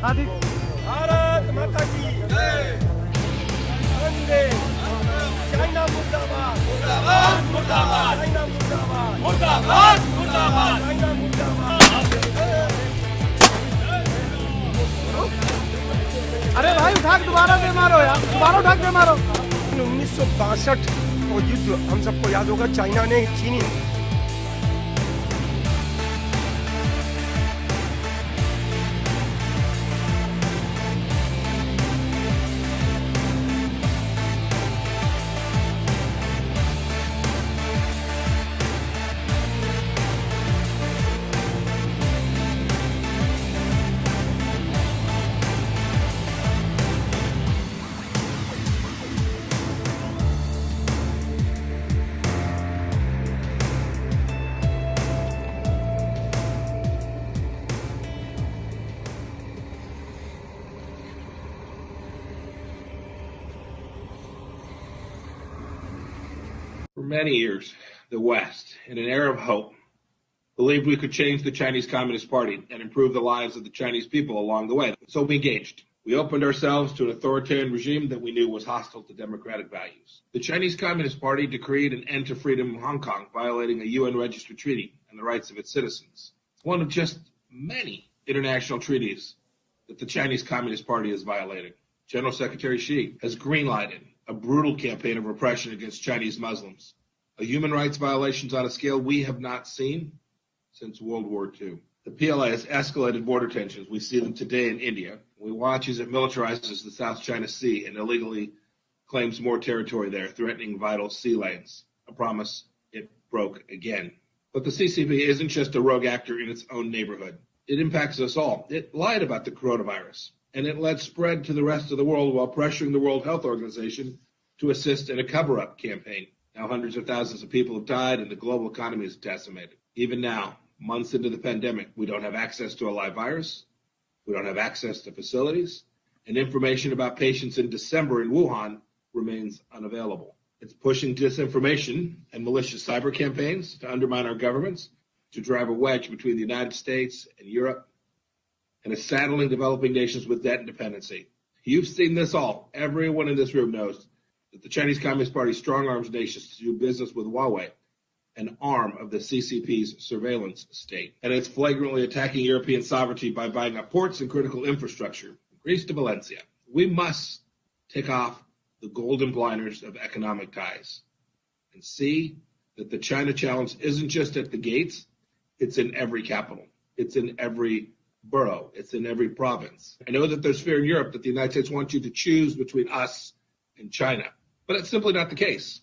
भारत माता की जय वंदे चाइना मुर्दाबाद मुर्दाबाद मुर्दाबाद चाइना मुर्दाबाद मुर्दाबाद मुर्दाबाद चाइना मुर्दाबाद अरे भाई उठा के दोबारा दे मारो यार दोबारा उठा के मारो 1962 वो युद्ध हम सबको याद होगा चाइना ने चीनी For many years, the West, in an era of hope, believed we could change the Chinese Communist Party and improve the lives of the Chinese people along the way. So we engaged. We opened ourselves to an authoritarian regime that we knew was hostile to democratic values. The Chinese Communist Party decreed an end to freedom in Hong Kong, violating a UN-registered treaty and the rights of its citizens. It's one of just many international treaties that the Chinese Communist Party is violating. General Secretary Xi has greenlighted a brutal campaign of repression against Chinese Muslims, a human rights violations on a scale we have not seen since World War II. The PLA has escalated border tensions. We see them today in India. We watch as it militarizes the South China Sea and illegally claims more territory there, threatening vital sea lanes, a promise it broke again. But the CCP isn't just a rogue actor in its own neighborhood. It impacts us all. It lied about the coronavirus, and it let spread to the rest of the world while pressuring the World Health Organization to assist in a cover-up campaign. Now hundreds of thousands of people have died and the global economy is decimated. Even now, months into the pandemic, we don't have access to a live virus, we don't have access to facilities, and information about patients in December in Wuhan remains unavailable. It's pushing disinformation and malicious cyber campaigns to undermine our governments, to drive a wedge between the United States and Europe, and is saddling developing nations with debt and dependency. You've seen this all. Everyone in this room knows that the Chinese Communist Party strong-arms nations to do business with Huawei, an arm of the CCP's surveillance state. And it's flagrantly attacking European sovereignty by buying up ports and critical infrastructure, from Greece to Valencia. We must take off the golden blinders of economic ties and see that the China challenge isn't just at the gates, it's in every capital. It's in every borough. It's in every province. I know that there's fear in Europe that the United States wants you to choose between us and China, but it's simply not the case.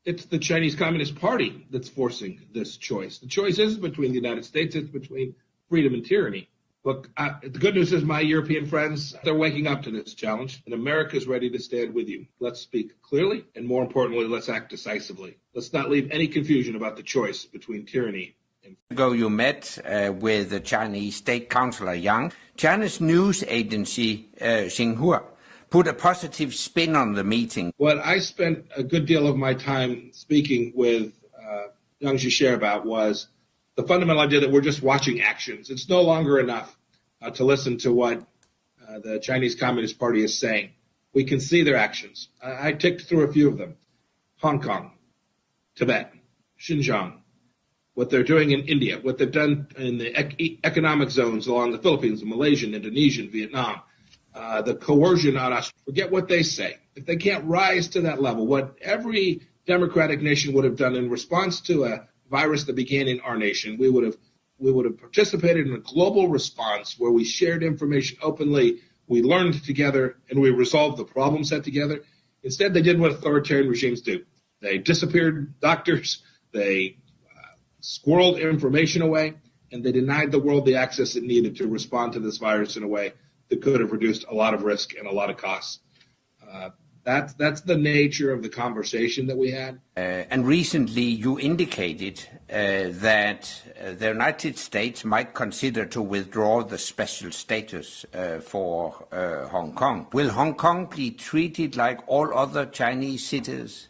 It's the Chinese Communist Party that's forcing this choice. The choice isn't between the United States, it's between freedom and tyranny. Look, the good news is my European friends, they're waking up to this challenge, and America is ready to stand with you. Let's speak clearly, and more importantly, let's act decisively. Let's not leave any confusion about the choice between tyranny and ago you met with the Chinese State Councillor Yang. China's news agency Xinhua put a positive spin on the meeting. What I spent a good deal of my time speaking with Yang Zhishe about was the fundamental idea that we're just watching actions. It's no longer enough to listen to what the Chinese Communist Party is saying. We can see their actions. I ticked through a few of them. Hong Kong, Tibet, Xinjiang, what they're doing in India, what they've done in the economic zones along the Philippines, Malaysia, Indonesia, Vietnam, the coercion on us. Forget what they say. If they can't rise to that level, what every democratic nation would have done in response to a virus that began in our nation, we would have participated in a global response where we shared information openly, we learned together, and we resolved the problem set together. Instead, they did what authoritarian regimes do. They disappeared doctors, they squirreled information away, and they denied the world the access it needed to respond to this virus in a way that could have reduced a lot of risk and a lot of costs. That's the nature of the conversation that we had. And recently you indicated that the United States might consider to withdraw the special status for Hong Kong. Will Hong Kong be treated like all other Chinese cities?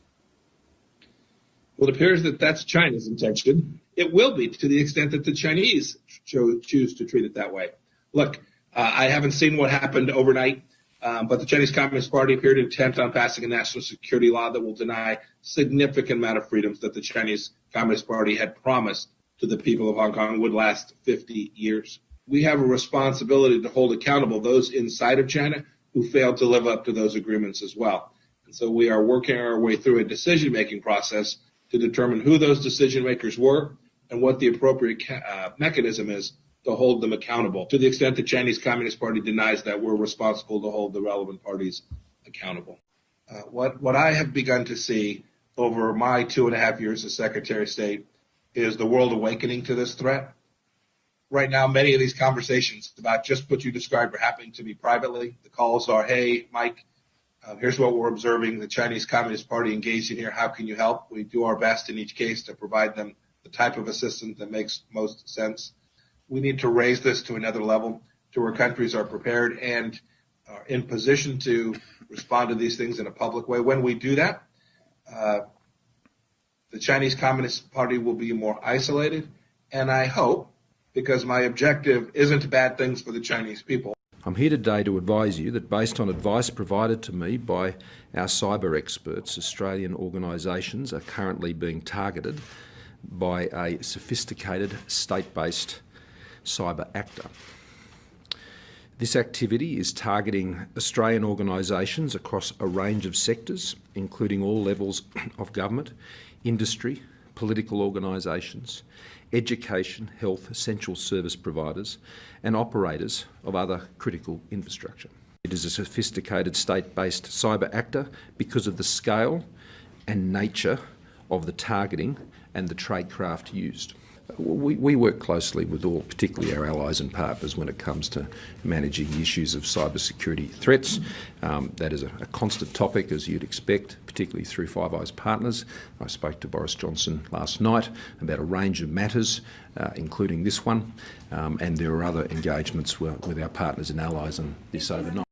Well, it appears that that's China's intention. It will be to the extent that the Chinese choose to treat it that way. Look, I haven't seen what happened overnight, but the Chinese Communist Party appeared intent on passing a national security law that will deny significant amount of freedoms that the Chinese Communist Party had promised to the people of Hong Kong would last 50 years. We have a responsibility to hold accountable those inside of China who failed to live up to those agreements as well. And so we are working our way through a decision-making process to determine who those decision makers were and what the appropriate mechanism is to hold them accountable. To the extent the Chinese Communist Party denies that, we're responsible to hold the relevant parties accountable. What I have begun to see over my 2.5 years as Secretary of State is the world awakening to this threat. Right now, many of these conversations about just what you described are happening to me privately. The calls are, hey, Mike, here's what we're observing. The Chinese Communist Party engaged in here. How can you help? We do our best in each case to provide them the type of assistance that makes most sense. We need to raise this to another level to where countries are prepared and are in position to respond to these things in a public way. When we do that, the Chinese Communist Party will be more isolated, and I hope, because my objective isn't bad things for the Chinese people. I'm here today to advise you that based on advice provided to me by our cyber experts, Australian organisations are currently being targeted by a sophisticated state-based cyber actor. This activity is targeting Australian organisations across a range of sectors, including all levels of government, industry, political organisations, education, health, essential service providers and operators of other critical infrastructure. It is a sophisticated state-based cyber actor because of the scale and nature of the targeting and the tradecraft used. We work closely with all, particularly our allies and partners, when it comes to managing issues of cybersecurity threats. That is a constant topic, as you'd expect, particularly through Five Eyes Partners. I spoke to Boris Johnson last night about a range of matters, including this one, and there are other engagements with our partners and allies on this overnight.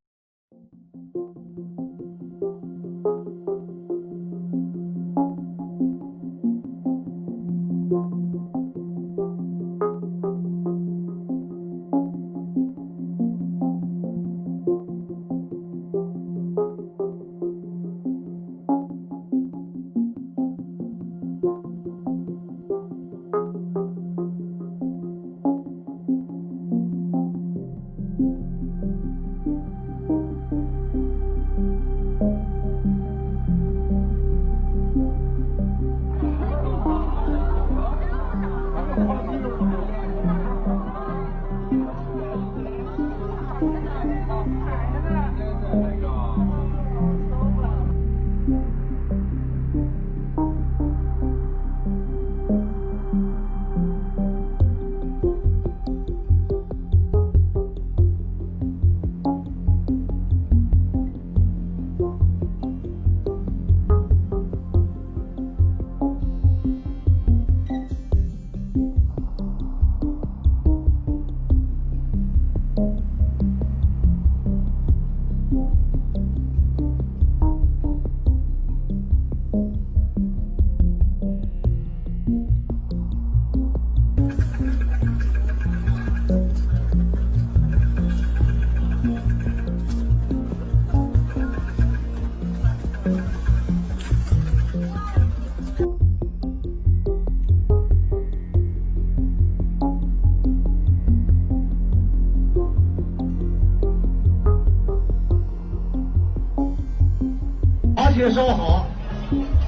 收好，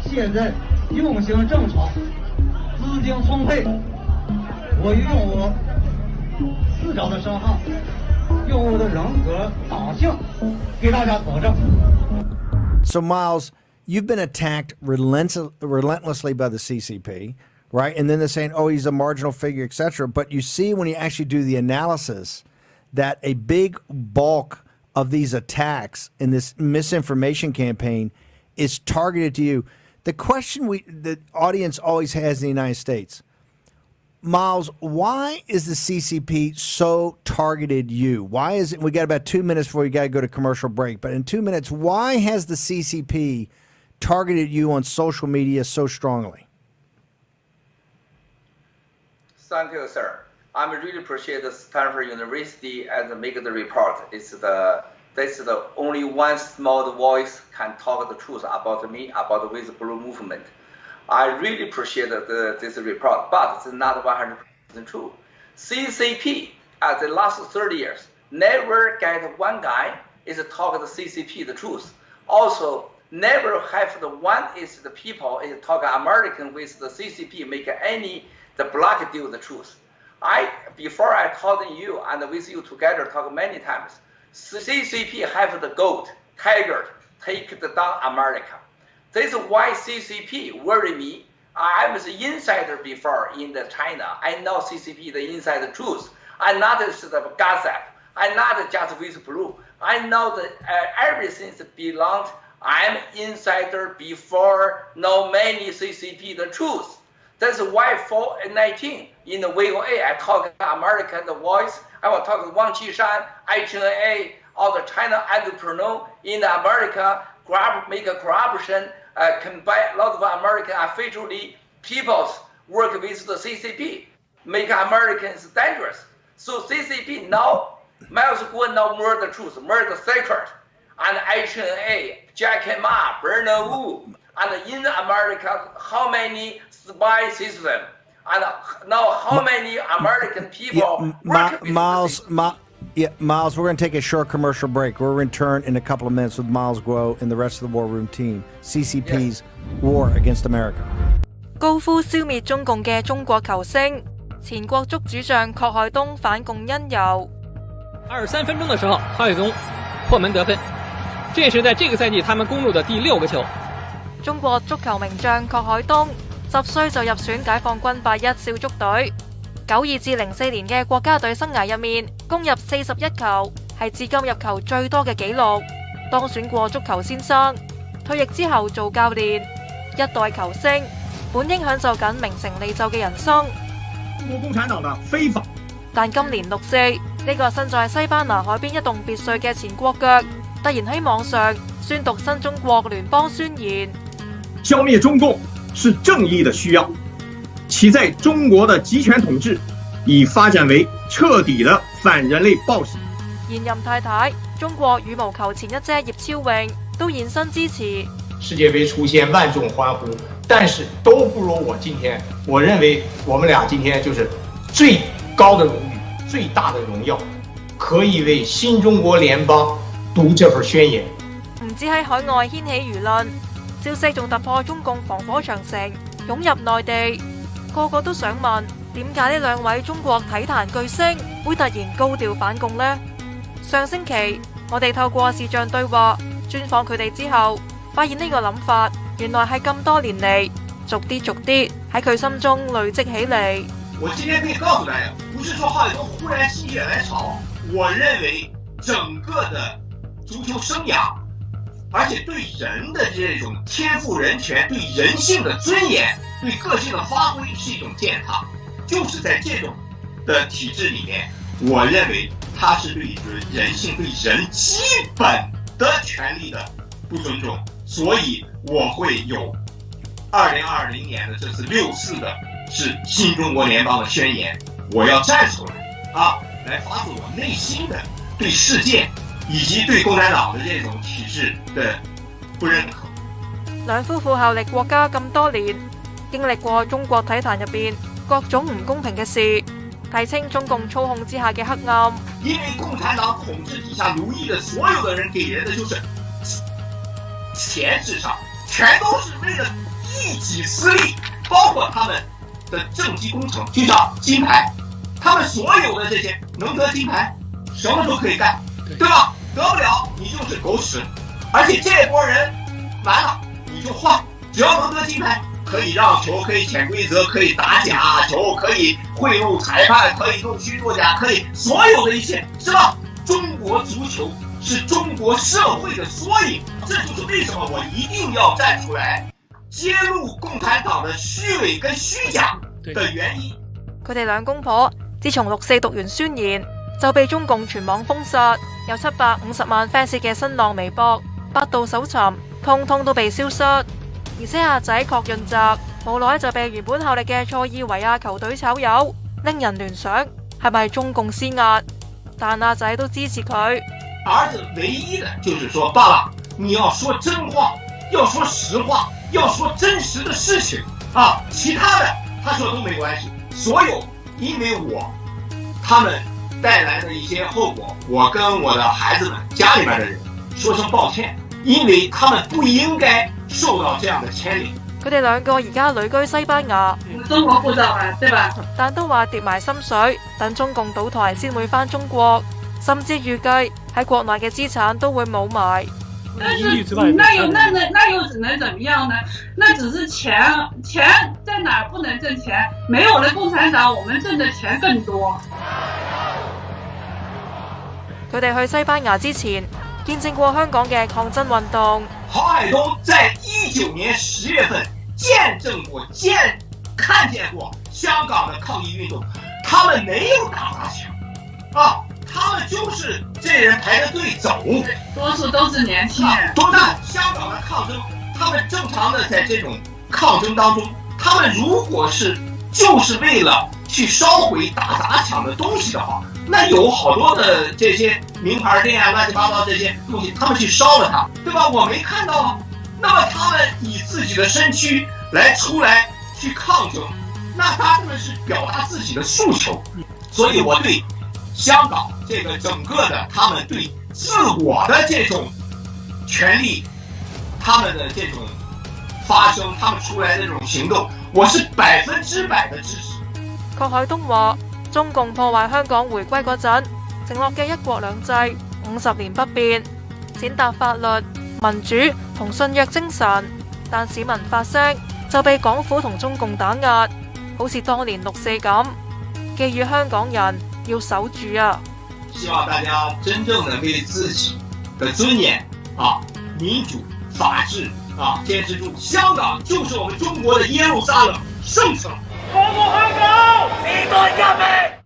现在运行正常，资金充沛。我用我市长的声号，用我的人格党性，给大家保证。 So Miles, you've been attacked relentlessly by the CCP, right? And then they're saying, oh, he's a marginal figure, etc. But you see when you actually do the analysis that a big bulk of these attacks in this misinformation campaign is targeted to you. The question the audience always has in the United States, Miles, why is the CCP so targeted you? Why is it, we got about 2 minutes before you got to go to commercial break, but in 2 minutes, why has the CCP targeted you on social media so strongly? Thank you, sir. I'm really appreciate the Stanford University and make the report. This is the only one small voice can talk the truth about me, about the whistleblower movement. I really appreciate this report, but it's not 100% true. CCP, at the last 30 years, never get one guy is talk the CCP the truth. Also, never have the one is the people is talk American with the CCP make any the black deal the truth. Before I told you and with you together talk many times, CCP have the goat, tiger, take down America. This is why CCP worry me. I was an insider before in the China. I know CCP the inside truth. I'm not the gossip. I'm not just whistleblower. I know that everything belongs. I'm insider before know many CCP the truth. That's why for 19 in the VOA I talk American voice. I will talk to Wang Qishan, HNA, all the China entrepreneur in America, make a corruption, combine a lot of American officially peoples work with the CCP, make Americans dangerous. So CCP now, Miles Guo know more the truth, more the secret, and HNA, Jack Ma, Bernard Wu, and in America, how many spy system, and now how many American people work with Miles, Miles, we're going to take a short commercial break. We'll return in a couple of minutes with Miles Guo and the rest of the War Room team. CCP's War Against America. 高呼消滅中共嘅中國球星，前國足主將郝海東反共因由。23分鐘的時候，郝海東破門得分，這也是在這個賽季他們攻入的第6個球。中國足球名將郝海東10歲就入選解放軍81少足隊，92至04年嘅國家隊生涯入面攻入41球，係至今入球最多嘅紀錄。當選過足球先生，退役之後做教練，一代球星，本應享受緊名成利就嘅人生。中國共產黨的非法。但今年6四，呢個身在西班牙海邊一棟別墅嘅前國腳，突然喺網上宣讀新中國聯邦宣言。消滅中共是正義的需要，其在中國的集權統治已發展為徹底的反人類暴行。現任太太中國羽毛球前一姐葉超穎都現身支持。世界杯出現萬眾歡呼，但是都不如我今天，我認為我們倆今天就是最高的榮譽，最大的榮耀，可以為新中國聯邦讀這份宣言。唔止喺海外掀起輿論，消息仲突破中共防火長城，湧入內地，個個都想問點解呢兩位中國體壇巨星會突然高調反共呢？上星期我哋透過視像對話專訪佢哋之後，發現呢個諗法原來係咁多年嚟逐啲喺佢心中累積起嚟。我今天可以告訴大家，不是說郝海東忽然心血來潮，我認為整個的足球生涯，而且對人的這種天賦人權、對人性的尊嚴、對個性的發揮是一種踐踏。就是在這種的體制裡面，我認為它是對人性、對人基本的權利的不尊重，所以我會有2020年的這次6四的是新中國聯邦的宣言，我要站出來來發自我內心的對世界以及對共產黨的這種體制的不認可。兩夫婦效力國家咁多年，經歷過中國體壇入邊各種唔公平嘅事，睇清中共操控之下嘅黑暗。因為共產黨統治底下奴役的所有的人給人的就是錢至上，全都是為了一己私利，包括他們的政績工程，就像金牌，他們所有的這些能得金牌，什麼都可以幹，對吧？得不了你就是狗屎，而且這波人完了你就換，只要能得金牌，可以讓球，可以潛規則，可以打假球，可以賄賂裁判，可以弄虛作假，可以所有的一切，是吧？中國足球是中國社會的縮影，這就是為什麼我一定要站出來揭露共產黨的虛偽跟虛假的原因。佢哋兩公婆自從6四讀完宣言，就被中共全網封殺，有750萬 fans 嘅新浪微博、百度搜尋，通通都被消失。而且阿仔郝潤澤無奈就被原本效力嘅塞爾維亞球隊炒魷，令人聯想係咪中共施壓？但阿仔都支持佢。兒子唯一的就是說，爸爸，你要說真話，要說實話，要說真實的事情啊，其他的他說都沒關係。所有因為他們帶來的一些後果，我跟我的孩子們家裡面的人說聲抱歉，因為他們不應該受到這樣的牽連。佢哋兩個而家旅居西班牙，中國護照嘛，對吧？但都話跌埋心水，等中共倒台先會返中國，甚至預計喺國內嘅資產都會冇埋。但是那又只能怎麼樣呢？那只是錢在哪不能掙錢？沒有了共產黨，我們掙的錢更多。佢哋去西班牙之前，見證過香港嘅抗爭運動。郝海東在19年10月份見證過、看見過香港的抗議運動，他們沒有打砸搶啊，他們就是這人排着隊走，多數都是年輕人。那香港的抗爭，他們正常的在這種抗爭當中，他們如果是就是為了去燒毀打砸搶的東西的話，那有好多的這些名牌店啊，亂七八糟這些東西，他們去燒了它，對吧？我沒看到啊。那麼他們以自己的身軀來出來去抗爭，那他們是表達自己的訴求。所以我對香港這個整個的他們對自我的這種權利，他們的這種發聲，他們出來的這種行動，我是100%的支持。郝海東話：中共破壞香港回歸嗰陣承諾嘅一國兩制50年不變，踐踏法律、民主同信約精神，但市民發聲就被港府同中共打壓，好似當年6·4咁，寄予香港人要守住啊！希望大家真正的為自己的尊嚴啊、民主、法治啊堅持住，香港就是我們中國的耶路撒冷聖城。保護香港，時代革命。